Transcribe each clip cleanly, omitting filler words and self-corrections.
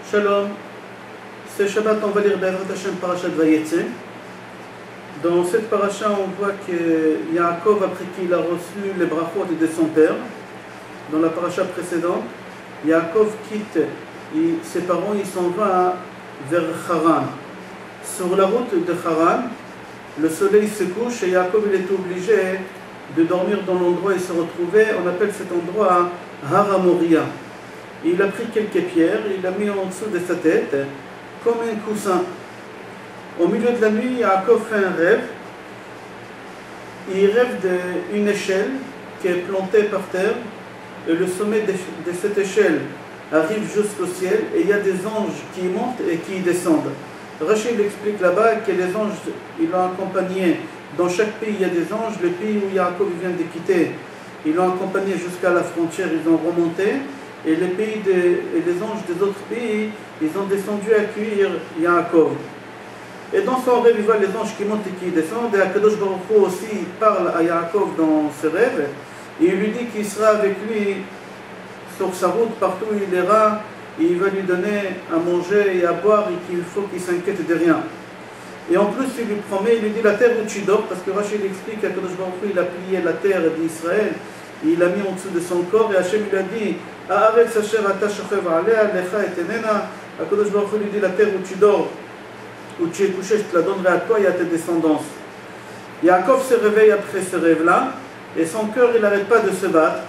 Shalom, ce Shabbat on va lire Be'ezrat Hashem Parashat Vayetze. Dans cette paracha on voit que Yaakov, après qu'il a reçu les brachot de son père, dans la paracha précédente, Yaakov quitte ses parents, il s'en va vers Haran. Sur la route de Haran, le soleil se couche et Yaakov il est obligé de dormir dans l'endroit où il se retrouvait. On appelle cet endroit Har Moria. Il a pris quelques pierres, il a mis en dessous de sa tête comme un coussin. Au milieu de la nuit, Yaakov fait un rêve. Il rêve d'une échelle qui est plantée par terre et le sommet de cette échelle arrive jusqu'au ciel et il y a des anges qui montent et qui descendent. Rachid explique là-bas que les anges, ils l'ont accompagné. Dans chaque pays, il y a des anges. Le pays où Yaakov vient de quitter, ils l'ont accompagné jusqu'à la frontière, ils ont remonté. Et les anges des autres pays, ils ont descendu accueillir Yaakov. Et dans son rêve, il voit les anges qui montent et qui descendent. Et Akadosh Baruch Hu aussi parle à Yaakov dans ce rêve. Et il lui dit qu'il sera avec lui sur sa route, partout où il ira. Et il va lui donner à manger et à boire et qu'il faut qu'il s'inquiète de rien. Et en plus, il lui promet, il lui dit la terre où tu dors, parce que Rachid explique qu'Akadosh Baruch Hu, il a plié la terre d'Israël. Il l'a mis en dessous de son corps et Hachem lui a dit Haaretz asher ata shochev alea lecha et enena. Akadosh Baruch Hu lui dit la terre où tu dors, où tu es couché, je te la donnerai à toi et à tes descendants. Yaakov se réveille après ce rêve-là et son cœur il n'arrête pas de se battre.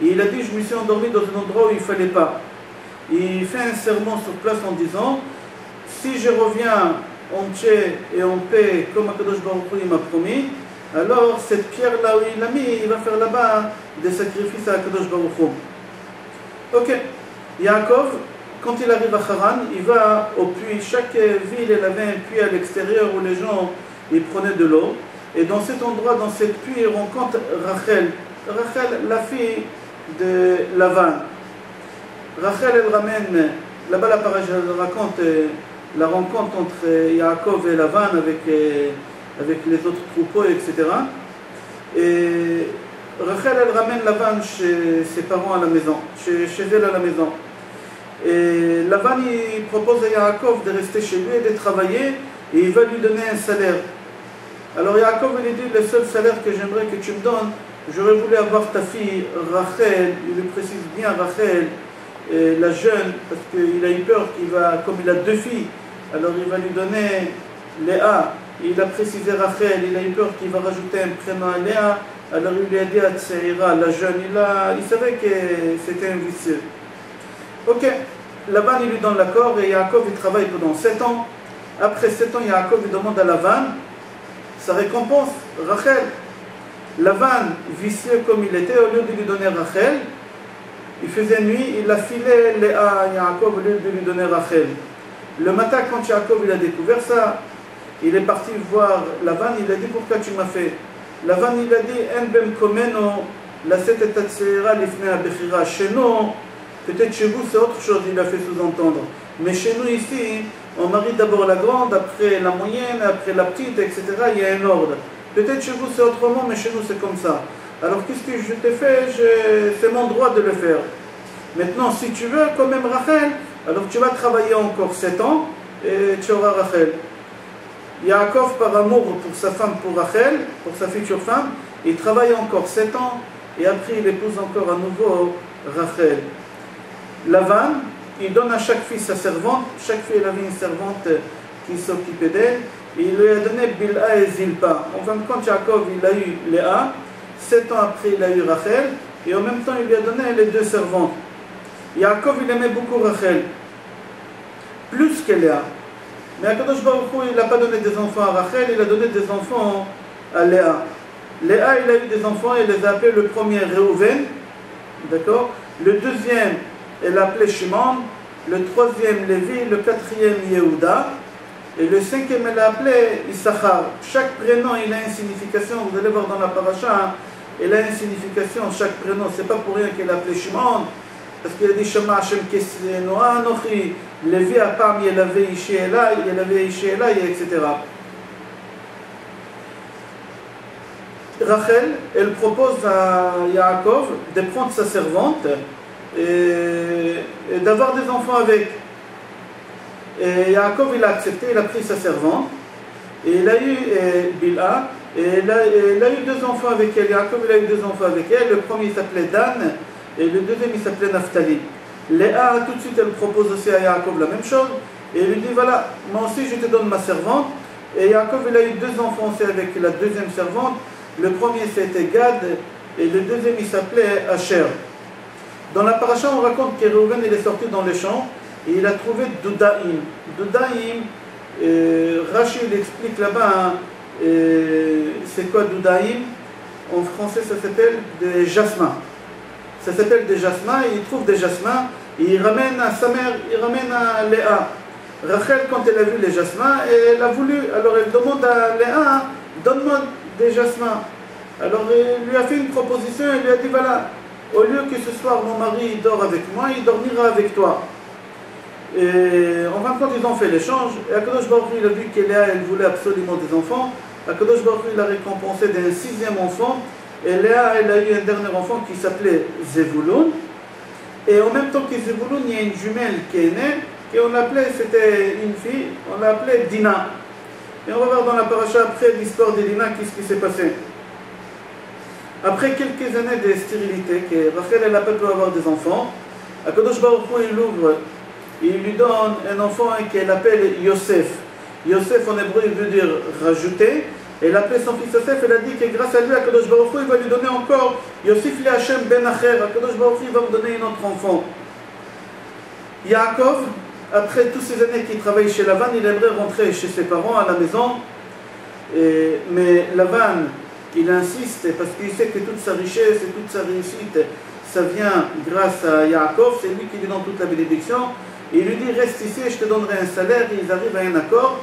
Et il a dit je me suis endormi dans un endroit où il ne fallait pas. Il fait un serment sur place en disant si je reviens entier et en paix comme Akadosh Baruch Hu m'a promis, alors cette pierre-là où il l'a mis, il va faire là-bas des sacrifices à Akadosh Baruch Hu. Ok, Yaakov, quand il arrive à Haran, il va au puits. Chaque ville, elle avait un puits à l'extérieur où les gens ils prenaient de l'eau. Et dans cet endroit, dans cette puits, il rencontre Rachel. Rachel, la fille de Lavan. Rachel, elle ramène, là-bas la paracha raconte la rencontre entre Yaakov et Lavan avec les autres troupeaux, etc. Et Rachel, elle ramène Lavan chez ses parents à la maison, chez elle à la maison. Et Lavan, il propose à Yaakov de rester chez lui et de travailler, et il va lui donner un salaire. Alors Yaakov, il lui dit, le seul salaire que j'aimerais que tu me donnes, j'aurais voulu avoir ta fille Rachel, il lui précise bien Rachel, la jeune, parce qu'il a eu peur qu'il va, comme il a deux filles, alors il va lui donner Léa. Il a précisé Rachel, il a eu peur qu'il va rajouter un prénom à Léa, alors il lui a dit à Tseira, la jeune, il savait que c'était un vicieux. Ok, Lavan il lui donne l'accord et Yaakov il travaille pendant 7 ans. Après 7 ans, Yaakov il demande à Lavan sa récompense, Rachel. Lavan, vicieux comme il était, au lieu de lui donner Rachel, il faisait nuit, il a filé Léa à Yaakov au lieu de lui donner Rachel. Le matin, quand Yaakov il a découvert ça, il est parti voir Lavan, il a dit pourquoi tu m'as fait. Lavan il a dit En bem komeno la setet atzera lifnei abechira. Chez nous, peut-être chez vous c'est autre chose, il a fait sous-entendre. Mais chez nous ici, on marie d'abord la grande, après la moyenne, après la petite, etc. Il y a un ordre. Peut-être chez vous c'est autrement, mais chez nous c'est comme ça. Alors qu'est-ce que je t'ai fait? C'est mon droit de le faire. Maintenant, si tu veux quand même Rachel, alors tu vas travailler encore 7 ans et tu auras Rachel. Yaakov, par amour pour sa femme, pour Rachel, pour sa future femme, il travaille encore 7 ans et après il épouse encore à nouveau Rachel. Lavan, il donne à chaque fille sa servante, chaque fille elle avait une servante qui s'occupait d'elle, et il lui a donné Bilha et Zilpa. En fin de compte, Yaakov il a eu Léa, 7 ans après il a eu Rachel, et en même temps il lui a donné les 2 servantes. Yaakov il aimait beaucoup Rachel, plus que Léa. Mais Akadosh Baruch Hu, il n'a pas donné des enfants à Rachel, il a donné des enfants à Léa. Léa, il a eu des enfants, il les a appelés le premier Réhouven, d'accord? Le deuxième, elle l'a appelé Shimon, le troisième Lévi, le quatrième Yehuda, et le cinquième, elle l'a appelé Issachar. Chaque prénom, il a une signification, vous allez voir dans la paracha, il a une signification, chaque prénom, c'est pas pour rien qu'elle l'a appelé Shimon, parce qu'il a dit Shema Hashem Kesenu Anochi, Lévi Apam Yelave Ishi Elai, Yelave Ishi Elai, etc. Rachel, elle propose à Yaakov de prendre sa servante et d'avoir des enfants avec. Et Yaakov, il a accepté, il a pris sa servante. Et il a eu Bilha. Et il a eu 2 enfants avec elle. Yaakov, il a eu 2 enfants avec elle. Le premier, il s'appelait Dan. Et le deuxième, il s'appelait Naphtali. Léa, tout de suite, elle propose aussi à Yaakov la même chose. Et il lui dit, voilà, moi aussi, je te donne ma servante. Et Yaakov, il a eu 2 enfants aussi avec la deuxième servante. Le premier, c'était Gad. Et le deuxième, il s'appelait Asher. Dans la paracha, on raconte que Reuven, il est sorti dans les champs. Et il a trouvé Doudaïm. Doudaïm, Rashi, il explique là-bas, c'est quoi Doudaïm? En français, ça s'appelle des jasmins. Ça s'appelle des jasmins, et il trouve des jasmins, et il ramène à sa mère, il ramène à Léa. Rachel, quand elle a vu les jasmins, elle a voulu, alors elle demande à Léa, donne-moi des jasmins. Alors il lui a fait une proposition, il lui a dit, voilà, au lieu que ce soir mon mari dort avec moi, il dormira avec toi. Et en fin de compte, ils ont fait l'échange, et Akadosh Baruch Hu, il a vu que Léa, elle voulait absolument des enfants. Akadosh Baruch Hu, il a récompensé d'un 6e enfant, et Léa, elle a eu un dernier enfant qui s'appelait Zevulun. Et en même temps que Zevulun, il y a une jumelle qui est née, et on l'appelait, c'était une fille, on l'appelait Dina. Et on va voir dans la paracha après l'histoire de Dina, qu'est-ce qui s'est passé. Après quelques années de stérilité, que Rachel, elle n'a pas pu avoir des enfants, Akadosh Baruch Hu, il ouvre, il lui donne un enfant qu'elle appelle Yosef. Yosef en hébreu, il veut dire rajouter. Elle appelait son fils Yosef, elle a dit que grâce à lui, Akadosh Baruch Hu, il va lui donner encore Yosef li Hashem ben Acher. Akadosh Baruch Hu, il va me donner un autre enfant. Yaakov, après toutes ces années qu'il travaille chez Lavan, il aimerait rentrer chez ses parents à la maison. Mais Lavan, il insiste parce qu'il sait que toute sa richesse et toute sa réussite, ça vient grâce à Yaakov, c'est lui qui lui donne toute la bénédiction. Et il lui dit, reste ici et je te donnerai un salaire. Et ils arrivent à un accord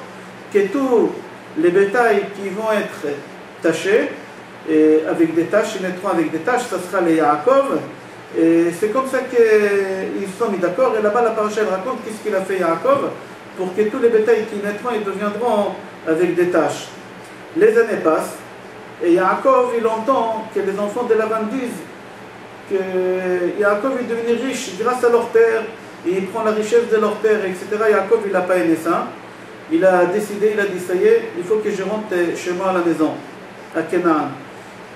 que tous les bétails qui vont être tachés, et avec des taches, ils naîtront avec des taches, ça sera les Yaakov. Et c'est comme ça qu'ils sont mis d'accord. Et là-bas, la paracha raconte qu'est-ce qu'il a fait Yaakov pour que tous les bétails qui naîtront, ils deviendront avec des taches. Les années passent, et Yaakov, il entend que les enfants de Lavan disent que Yaakov est devenu riche grâce à leur père, et il prend la richesse de leur père, etc. Yaakov, il n'a pas aimé ça. Il a décidé, il a dit, ça y est, il faut que je rentre chez moi à la maison, à Canaan.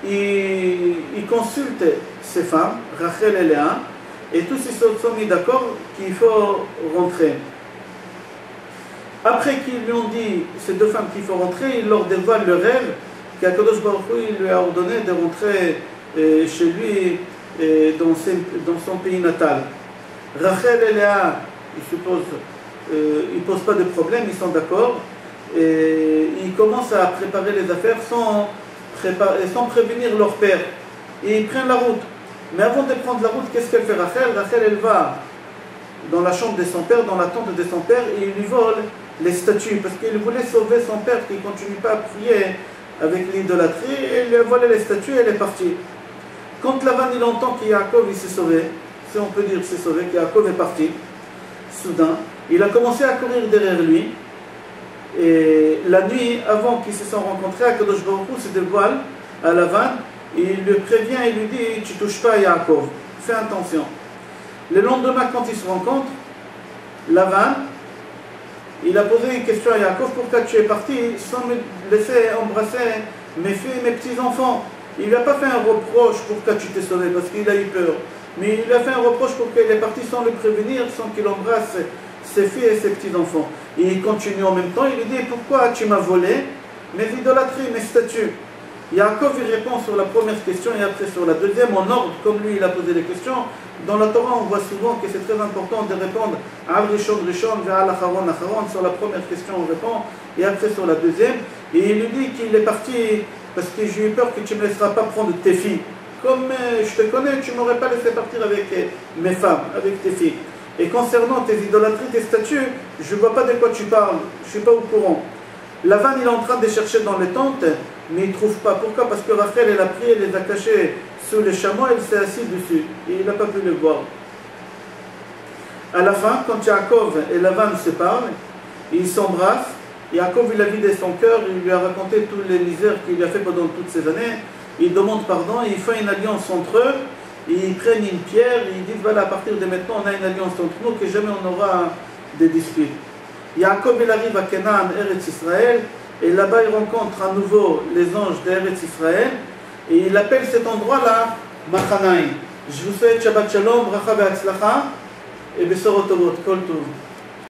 Il consulte ses femmes, Rachel et Léa, et tous ils se sont mis d'accord qu'il faut rentrer. Après qu'ils lui ont dit, ces 2 femmes qu'il faut rentrer, il leur dévoile le rêve qu'Akadosh Baruch Hu, il lui a ordonné de rentrer chez lui dans son pays natal. Rachel et Léa, ils ne posent pas de problème, ils sont d'accord, et ils commencent à préparer les affaires sans prévenir leur père. Et ils prennent la route. Mais avant de prendre la route, qu'est-ce qu'elle fait Rachel? Rachel, elle va dans la chambre de son père, dans la tente de son père, et il lui vole les statues, parce qu'il voulait sauver son père qui ne continue pas à prier avec l'idolâtrie, et il lui a volé les statues et elle est partie. Quand Lavan il entend que Yaakov il s'est sauvé, si on peut dire s'est sauvé, que Yaakov est parti, soudain, il a commencé à courir derrière lui, et la nuit, avant qu'ils se sont rencontrés, Akadosh Baruch Hu se dévoile à Lavan, et il le prévient et lui dit, tu ne touches pas à Yaakov, fais attention. Le lendemain, quand ils se rencontrent, Lavan, il a posé une question à Yaakov, pourquoi tu es parti sans me laisser embrasser mes filles et mes petits-enfants? Il ne lui a pas fait un reproche pourquoi tu t'es sauvé, parce qu'il a eu peur. Mais il lui a fait un reproche pour qu'il est parti sans le prévenir, sans qu'il embrasse ses filles et ses petits-enfants. Et il continue en même temps, il lui dit, pourquoi tu m'as volé mes idolâtries, mes statues? Yaakov il répond sur la première question et après sur la deuxième, en ordre, comme lui il a posé les questions. Dans la Torah, on voit souvent que c'est très important de répondre Al Rishon Rishon, Ve'al Acharon Acharon. Sur la première question, on répond, et après sur la deuxième. Et il lui dit qu'il est parti parce que j'ai eu peur que tu ne me laisseras pas prendre tes filles. Comme je te connais, tu ne m'aurais pas laissé partir avec mes femmes, avec tes filles. Et concernant tes idolâtries, tes statues, je ne vois pas de quoi tu parles, je ne suis pas au courant. Lavan, il est en train de chercher dans les tentes, mais il ne trouve pas. Pourquoi? Parce que Rachel, elle a pris, elle les a cachés sous les chameaux, elle s'est assise dessus. Et il n'a pas pu les voir. À la fin, quand Yaakov et Lavan se parlent, ils s'embrassent. Yaakov, il a vidé son cœur, il lui a raconté toutes les misères qu'il lui a fait pendant toutes ces années. Il demande pardon, il fait une alliance entre eux. Ils prennent une pierre, ils disent voilà, à partir de maintenant, on a une alliance entre nous, que jamais on aura des disputes. Yaakov il arrive à Canaan, Eretz Israël, et là-bas il rencontre à nouveau les anges d'Eretz Israël, et il appelle cet endroit-là Machanaïm. Je vous souhaite Shabbat Shalom, Bracha Ve'atzlacha, et Besorot Tovot, Kol Tov.